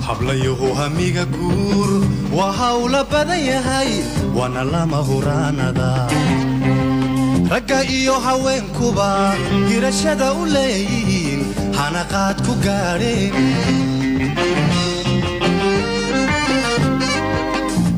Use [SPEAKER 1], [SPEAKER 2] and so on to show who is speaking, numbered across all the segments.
[SPEAKER 1] hablayuhu hamiga guur waa hawla badan yahay wana lama huraanada ragga iyo haweenkuba hirashada u leeyihiin hanaqaad ku gaadheen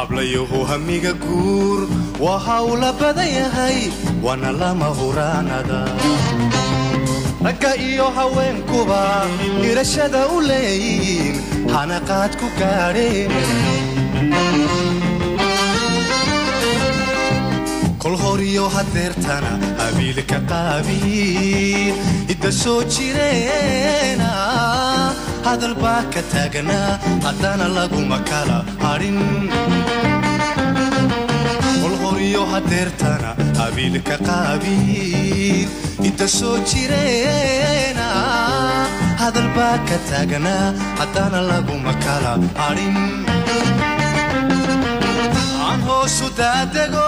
[SPEAKER 1] hablayuhu hamiga guur waa hawla badan yahay wana lama huraanada ragga iyo haweenkuba hirashada u leeyihiin hanaqaad ku gaadheen kol horiyo hadeertana habiilka qaabiin idda soo jireena hadal baa ka taagnaa haddana laguma kala harin kol horiyo hadeertana habiilka qaabiin idda soo jireena hadal baa ka taagnaa haddana laguma kala harin aan hoosu daadego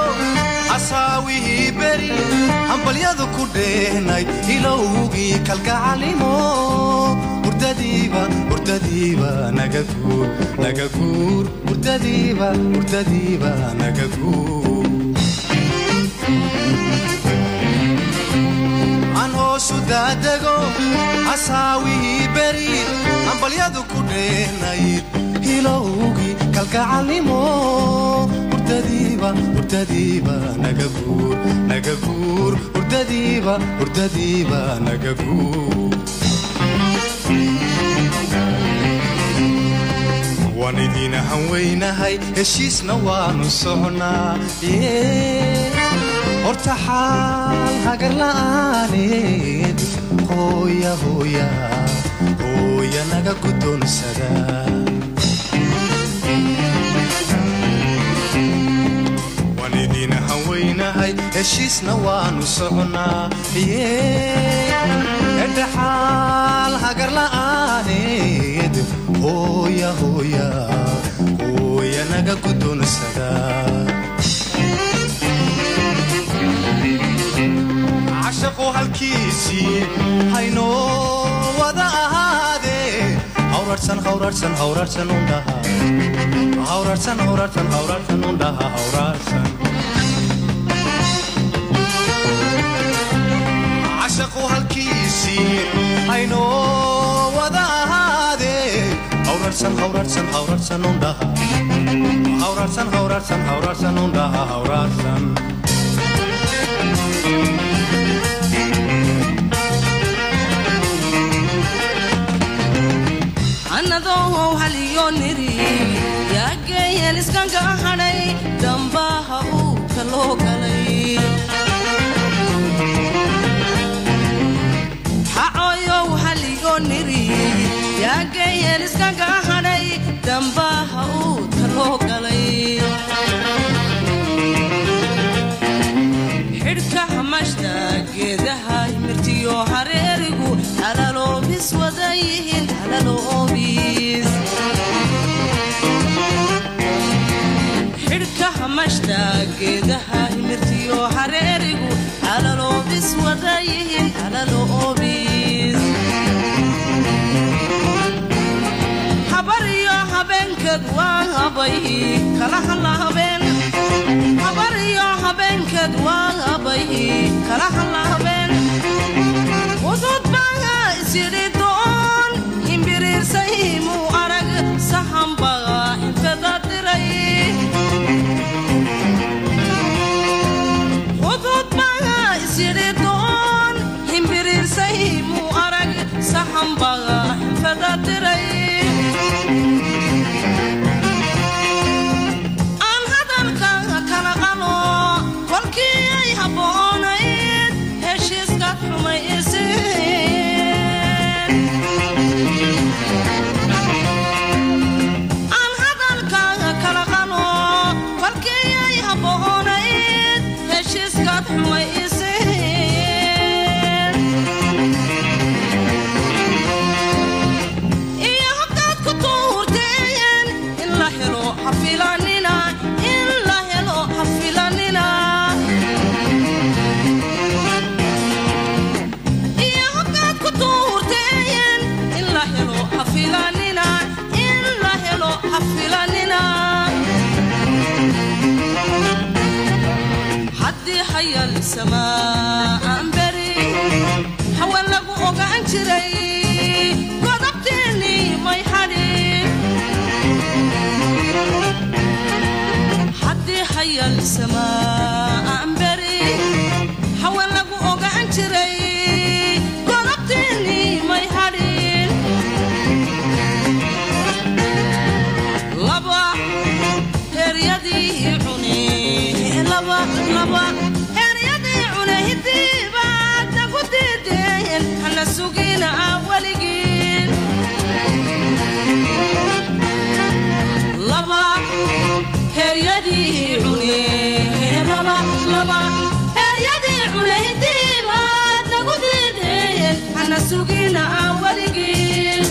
[SPEAKER 1] asaawihi beri hambalyadu ku dheehnay ilowgii kalgacalimo hurdadiiba naga guur hurdadiiba naga guur aan hoosu daadego asaawihi beri hambalyadu ku dheehnay ilowgii kalgacalimo hurdadiiba naga guur hurdadiiba naga guur waan idin hanweynahay heshiisna waanu soconaa horta xaal hagar la'aaneed hooya naga guddoonsada haweynahay heshiisna waanu soconaa edhaxaal hagar la'aaneed hooya naga guddoonsada cashaqu halkiisii haynoo wada ahaadee hawrarsan undhaha hawrarsan undhaha hawrarsan عشقوا هالكيسي هينو وذا هادي هوررسن وندها هوررسن وندها هوررسن أنا ذو هاليونيري يا جاي الإسكان قاحني دمبها وكلوكلي حقيو هاليونيري يا جاي الإسكان قاحني دمبها وكلوكلي حركة مشتاق ذهاي مرتيو حريرجو على لوبيس وذايهن على لوبيس حركة مشتاق ذهاي مرتيو حريرجو على لوبيس وذايهن على لوبيس حبريو حبنك وهبي كلا الله بين حبريو حبنك وهبي كلا الله بين وضد بها سيريدون يمبرير سيمو أرق سحم بها انفضت رأي وضد بها سيريدون يمبرير سيمو أرق سحم بها انفضت رأي أن هذا كان قالو والكي يحبونايد هشيس كاتحومي إسين أن هذا jiray godabteeni may xadhin haddii hayal samaa amberi hawa lagu ogaan jiray godabteeni may xadhin laba heryadii cune laba heryadii cune hidiiba tagu diideen hana sugina awaligiin laba heryadii cune laba heryadii cune hidiiba tagu diideen hana sugina awaligiin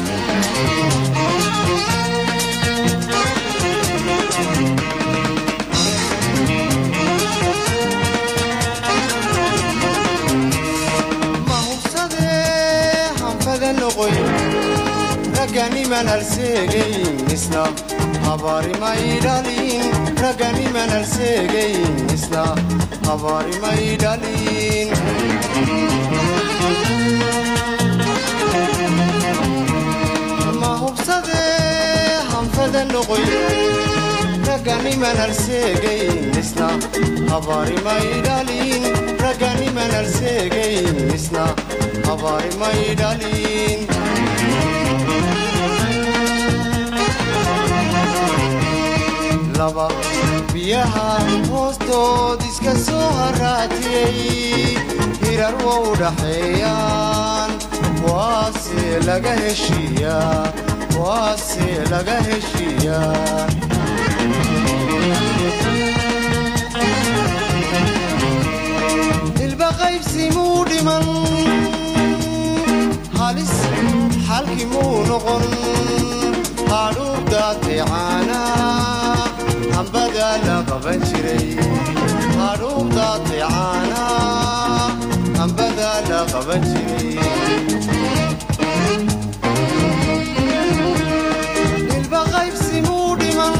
[SPEAKER 1] ragani manal seegayn isna habaari maydhalin ragani manal seegayn isna habaari maydhalin ma hubsade hanfada noqoy ragani manal seegayn isna habaari maydhalin ragani manal seegayn isna habaari maydhalin laba biyaha hoostood iska soo haraatiyey hirar waa u dhaxeeyaan waase laga heshiiyaa ilba qaybsimuu dhiman halis xalki muu noqon hadhuubdaaticaana hambada la qaban jiray hadhuubdaaticaana hambada la qaban jiray ilba qaybsimuu dhiman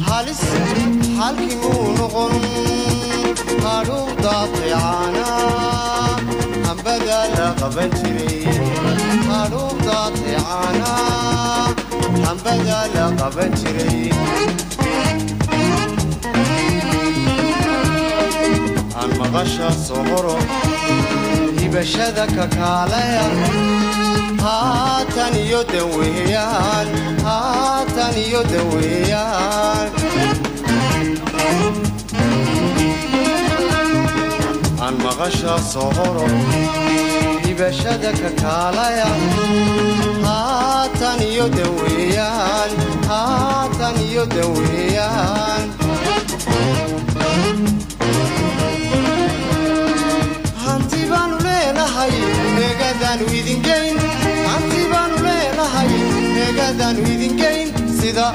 [SPEAKER 1] halis xalki muu noqon hadhuubdaaticaana hambada la qaban jiray hadhuubdaaticaana hambada la qaban jiray aan maqasha soo horo hibashada ka kaalaya haatan iyo daweeyaan aan maqasha soo horo hibashada ka kaalaya haatan iyo daweeyaan hanti baanu leenahay eegadaanu idingeyn hanti baanu leenahay eegadaanu idingeyn sida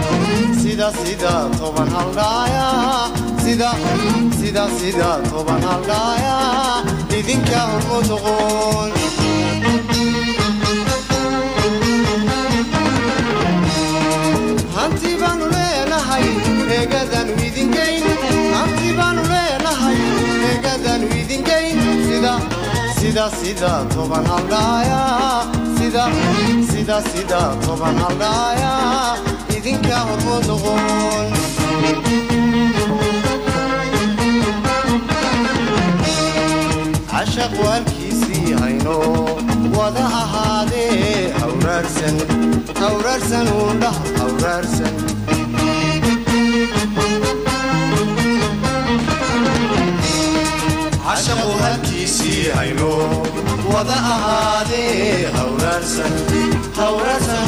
[SPEAKER 1] toban haldhaaya sida toban haldhaaya idinka hormuduqoon hanti baanu leenahay eegadaanu idingeyn hanti baanu leenahay eegadaanu idingeyn sida toban haldhaaya sida toban haldhaaya idinka hormuduqoon cashaq waalkiisii hayno wada ahaadee hawraarsan uundhah hawraarsan cashaqu halkiisii hayno wada ahaadee hawraarsan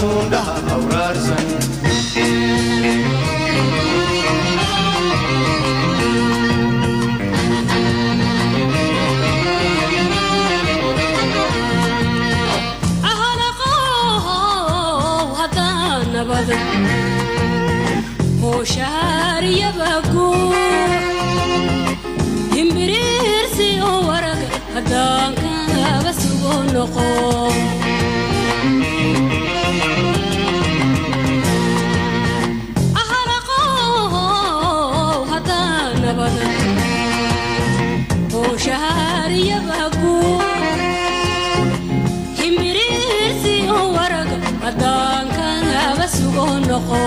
[SPEAKER 1] uundhah hawraarsan
[SPEAKER 2] وشهر يبقوا يمبريرسي ورق هدان كان بس ونقو أحرقوا هدان بدا وشهر يبقوا basugo noqo